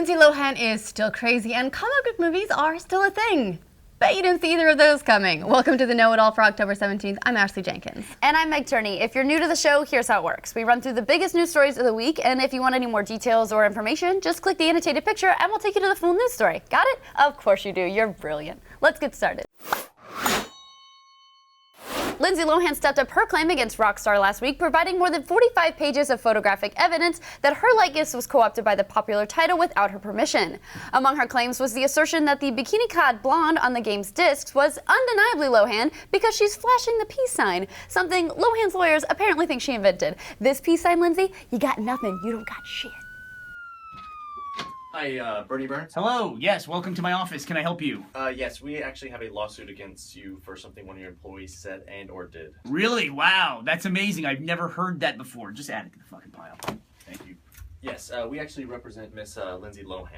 Lindsay Lohan is still crazy and comic book movies are still a thing. Bet you didn't see either of those coming. Welcome to the Know-It-All for October 17th. I'm Ashley Jenkins. And I'm Meg Turney. If you're new to the show, here's how it works. We run through the biggest news stories of the week, and if you want any more details or information, just click the annotated picture and we'll take you to the full news story. Got it? Of course you do. You're brilliant. Let's get started. Lindsay Lohan stepped up her claim against Rockstar last week, providing more than 45 pages of photographic evidence that her likeness was co-opted by the popular title without her permission. Among her claims was the assertion that the bikini-clad blonde on the game's discs was undeniably Lohan because she's flashing the peace sign, something Lohan's lawyers apparently think she invented. This peace sign, Lindsay, you got nothing. You don't got shit. Hi, Bernie Burns. Hello, yes, welcome to my office. Can I help you? Yes, we actually have a lawsuit against you for something one of your employees said and or did. Really? Wow, that's amazing. I've never heard that before. Just add it to the fucking pile. Thank you. Yes, we actually represent Miss Lindsay Lohan.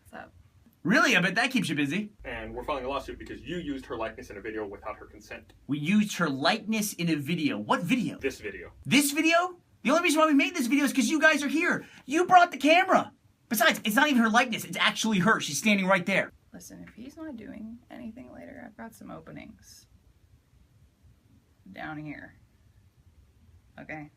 What's up? Really? I bet that keeps you busy. And we're filing a lawsuit because you used her likeness in a video without her consent. We used her likeness in a video. What video? This video. This video? The only reason why we made this video is because you guys are here. You brought the camera. Besides, it's not even her likeness. It's actually her. She's standing right there. Listen, if he's not doing anything later, I've got some openings. Down here. Okay?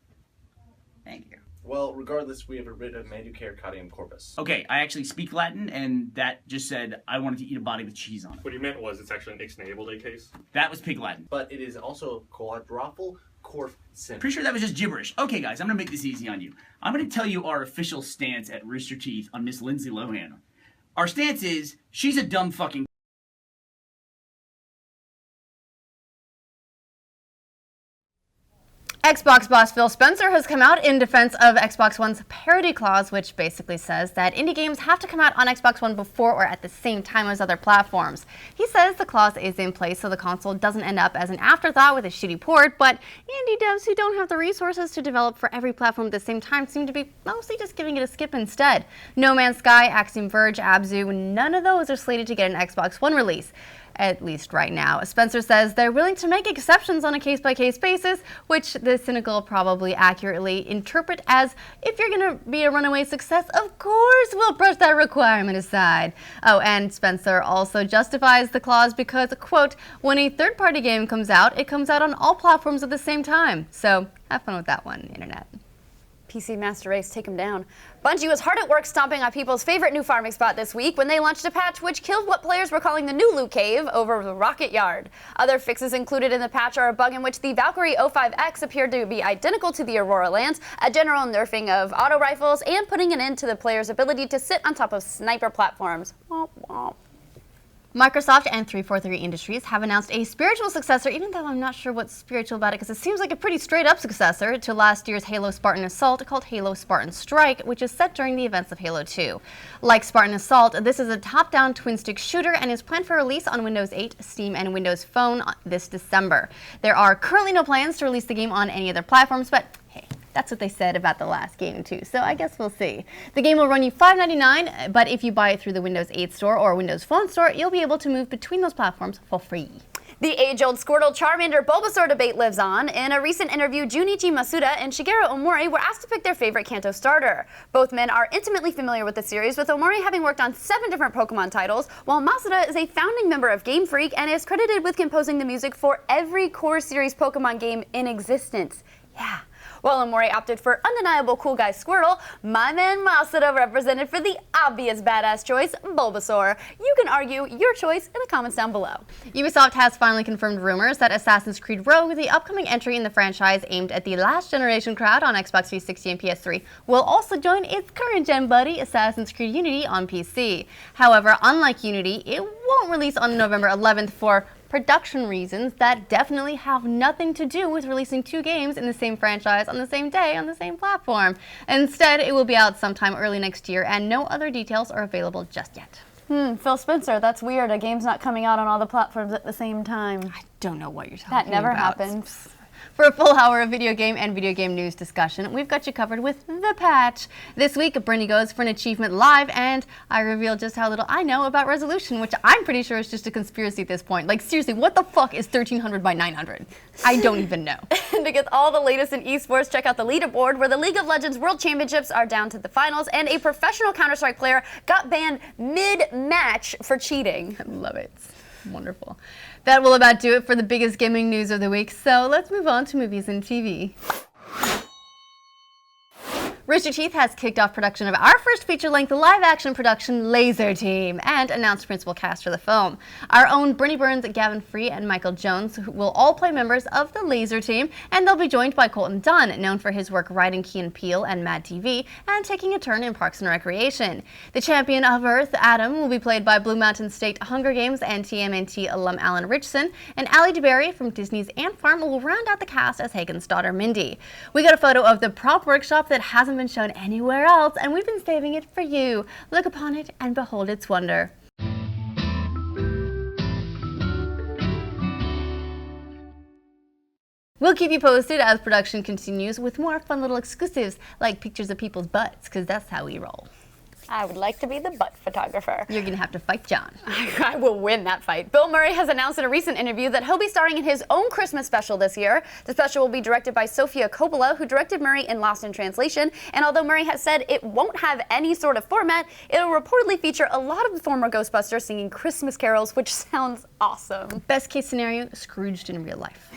Thank you. Well, regardless, we have a writ of Manucare Caudium Corpus. Okay, I actually speak Latin, and that just said I wanted to eat a body with cheese on it. What he meant was it's actually an ixnay day case. That was pig Latin. But it is also a quadruple corp sim. Pretty sure that was just gibberish. Okay, guys, I'm going to make this easy on you. I'm going to tell you our official stance at Rooster Teeth on Miss Lindsay Lohan. Our stance is, she's a dumb fucking... Xbox boss Phil Spencer has come out in defense of Xbox One's parity clause, which basically says that indie games have to come out on Xbox One before or at the same time as other platforms. He says the clause is in place so the console doesn't end up as an afterthought with a shitty port, but indie devs who don't have the resources to develop for every platform at the same time seem to be mostly just giving it a skip instead. No Man's Sky, Axiom Verge, Abzu, none of those are slated to get an Xbox One release. At least right now. Spencer says they're willing to make exceptions on a case-by-case basis, which the cynical probably accurately interpret as, if you're going to be a runaway success, of course we'll brush that requirement aside. Oh, and Spencer also justifies the clause because, quote, when a third-party game comes out, it comes out on all platforms at the same time. So have fun with that one, Internet. PC Master Race, take him down. Bungie was hard at work stomping on people's favorite new farming spot this week when they launched a patch which killed what players were calling the new loot cave over the Rocket Yard. Other fixes included in the patch are a bug in which the Valkyrie 05X appeared to be identical to the Aurora Lance, a general nerfing of auto rifles, and putting an end to the player's ability to sit on top of sniper platforms. Womp womp. Microsoft and 343 Industries have announced a spiritual successor, even though I'm not sure what's spiritual about it because it seems like a pretty straight-up successor to last year's Halo Spartan Assault called Halo Spartan Strike, which is set during the events of Halo 2. Like Spartan Assault, this is a top-down twin-stick shooter and is planned for release on Windows 8, Steam, and Windows Phone this December. There are currently no plans to release the game on any other platforms, but hey, that's what they said about the last game too, so I guess we'll see. The game will run you $5.99, but if you buy it through the Windows 8 store or Windows Phone store, you'll be able to move between those platforms for free. The age-old Squirtle, Charmander, Bulbasaur debate lives on. In a recent interview, Junichi Masuda and Shigeru Omori were asked to pick their favorite Kanto starter. Both men are intimately familiar with the series, with Omori having worked on 7 different Pokemon titles, while Masuda is a founding member of Game Freak and is credited with composing the music for every core series Pokemon game in existence. Yeah. While Omori opted for undeniable cool guy Squirtle, my man Masuda represented for the obvious badass choice, Bulbasaur. You can argue your choice in the comments down below. Ubisoft has finally confirmed rumors that Assassin's Creed Rogue, the upcoming entry in the franchise aimed at the last generation crowd on Xbox 360 and PS3, will also join its current gen buddy, Assassin's Creed Unity, on PC. However, unlike Unity, it won't release on November 11th for production reasons that definitely have nothing to do with releasing 2 games in the same franchise on the same day on the same platform. Instead, it will be out sometime early next year, and no other details are available just yet. Phil Spencer, that's weird. A game's not coming out on all the platforms at the same time. I don't know what you're talking about. That never about. happens. For a full hour of video game and video game news discussion, we've got you covered with The Patch. This week, Brittany goes for an achievement live, and I reveal just how little I know about resolution, which I'm pretty sure is just a conspiracy at this point. Like, seriously, what the fuck is 1300 by 900? I don't even know. And to get all the latest in esports, check out the leaderboard, where the League of Legends World Championships are down to the finals, and a professional Counter-Strike player got banned mid-match for cheating. I love it. Wonderful. That will about do it for the biggest gaming news of the week, so let's move on to movies and TV. Rooster Teeth has kicked off production of our first feature-length live-action production, Laser Team, and announced principal cast for the film. Our own Brittany Burns, Gavin Free, and Michael Jones will all play members of the Laser Team, and they'll be joined by Colton Dunn, known for his work writing Key and Peele and Mad TV, and taking a turn in Parks and Recreation. The champion of Earth, Adam, will be played by Blue Mountain State Hunger Games and TMNT alum Alan Richson, and Ally DeBerry from Disney's Ant Farm will round out the cast as Hagen's daughter Mindy. We got a photo of the prop workshop that hasn't been shown anywhere else, and we've been saving it for you. Look upon it and behold its wonder. We'll keep you posted as production continues with more fun little exclusives like pictures of people's butts, because that's how we roll. I would like to be the butt photographer. You're gonna have to fight John. I will win that fight. Bill Murray has announced in a recent interview that he'll be starring in his own Christmas special this year. The special will be directed by Sofia Coppola, who directed Murray in Lost in Translation. And although Murray has said it won't have any sort of format, it'll reportedly feature a lot of the former Ghostbusters singing Christmas carols, which sounds awesome. Best case scenario, Scrooged in real life.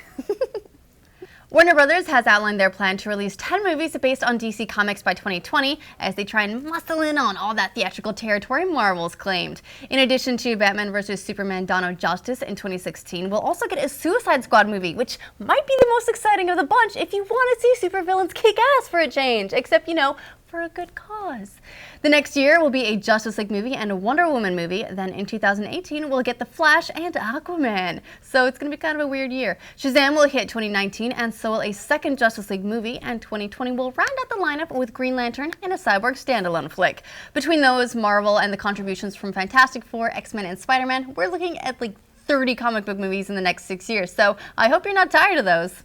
Warner Brothers has outlined their plan to release 10 movies based on DC Comics by 2020 as they try and muscle in on all that theatrical territory Marvel's claimed. In addition to Batman vs. Superman Dawn of Justice in 2016, we'll also get a Suicide Squad movie, which might be the most exciting of the bunch if you want to see supervillains kick ass for a change, except, you know, for a good cause. The next year will be a Justice League movie and a Wonder Woman movie. Then in 2018, we'll get The Flash and Aquaman. So it's going to be kind of a weird year. Shazam will hit 2019, and so will a second Justice League movie, and 2020 will round out the lineup with Green Lantern and a Cyborg standalone flick. Between those, Marvel, and the contributions from Fantastic Four, X-Men, and Spider-Man, we're looking at like 30 comic book movies in the next 6 years. So I hope you're not tired of those.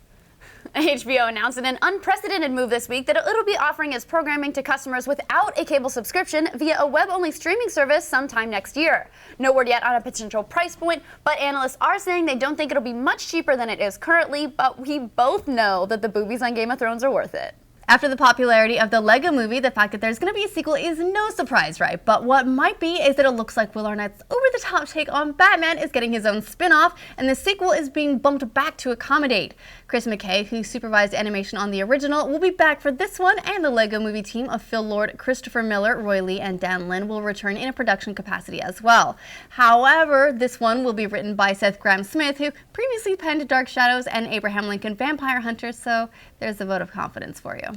HBO announced in an unprecedented move this week that it'll be offering its programming to customers without a cable subscription via a web-only streaming service sometime next year. No word yet on a potential price point, but analysts are saying they don't think it'll be much cheaper than it is currently, but we both know that the boobies on Game of Thrones are worth it. After the popularity of the Lego movie, the fact that there's going to be a sequel is no surprise, right? But what might be is that it looks like Will Arnett's over-the-top take on Batman is getting his own spin-off, and the sequel is being bumped back to accommodate. Chris McKay, who supervised animation on the original, will be back for this one, and the Lego movie team of Phil Lord, Christopher Miller, Roy Lee, and Dan Lin will return in a production capacity as well. However, this one will be written by Seth Grahame-Smith, who previously penned Dark Shadows and Abraham Lincoln Vampire Hunter, so there's a vote of confidence for you.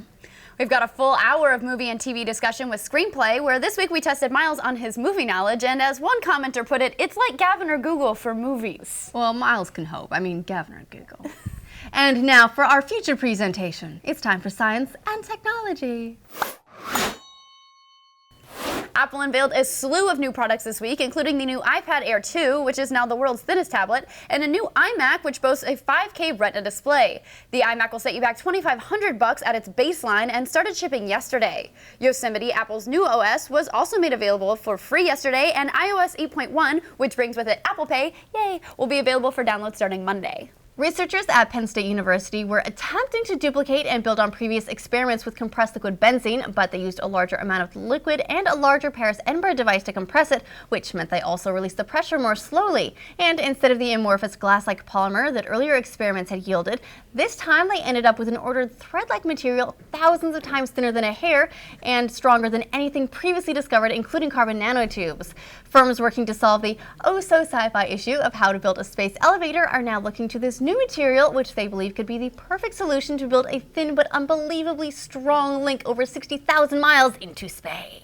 We've got a full hour of movie and TV discussion with Screenplay, where this week we tested Miles on his movie knowledge, and as one commenter put it, it's like Gavin or Google for movies. Well, Miles can hope. I mean, Gavin or Google. And now for our feature presentation. It's time for science and technology. Apple unveiled a slew of new products this week, including the new iPad Air 2, which is now the world's thinnest tablet, and a new iMac, which boasts a 5K Retina display. The iMac will set you back $2,500 at its baseline and started shipping yesterday. Yosemite, Apple's new OS, was also made available for free yesterday, and iOS 8.1, which brings with it Apple Pay, yay, will be available for download starting Monday. Researchers at Penn State University were attempting to duplicate and build on previous experiments with compressed liquid benzene, but they used a larger amount of liquid and a larger Paris-Enberg device to compress it, which meant they also released the pressure more slowly. And instead of the amorphous glass-like polymer that earlier experiments had yielded, this time they ended up with an ordered thread-like material thousands of times thinner than a hair and stronger than anything previously discovered, including carbon nanotubes. Firms working to solve the oh-so-sci-fi issue of how to build a space elevator are now looking to this new material, which they believe could be the perfect solution to build a thin but unbelievably strong link over 60,000 miles into space.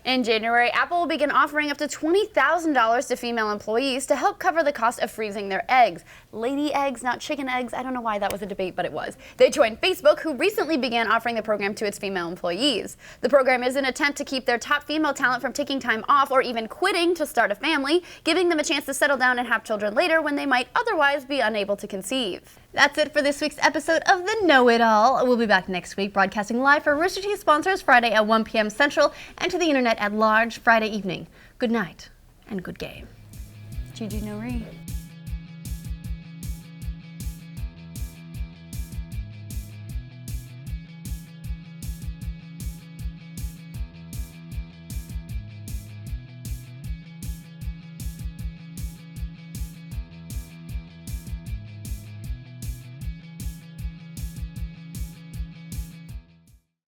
In January, Apple will begin offering up to $20,000 to female employees to help cover the cost of freezing their eggs. Lady eggs, not chicken eggs. I don't know why that was a debate, but it was. They joined Facebook, who recently began offering the program to its female employees. The program is an attempt to keep their top female talent from taking time off or even quitting to start a family, giving them a chance to settle down and have children later when they might otherwise be unable to conceive. That's it for this week's episode of The Know-It-All. We'll be back next week, broadcasting live for Rooster Teeth sponsors Friday at 1 p.m. Central and to the internet at large Friday evening. Good night and good game. Gigi Nori.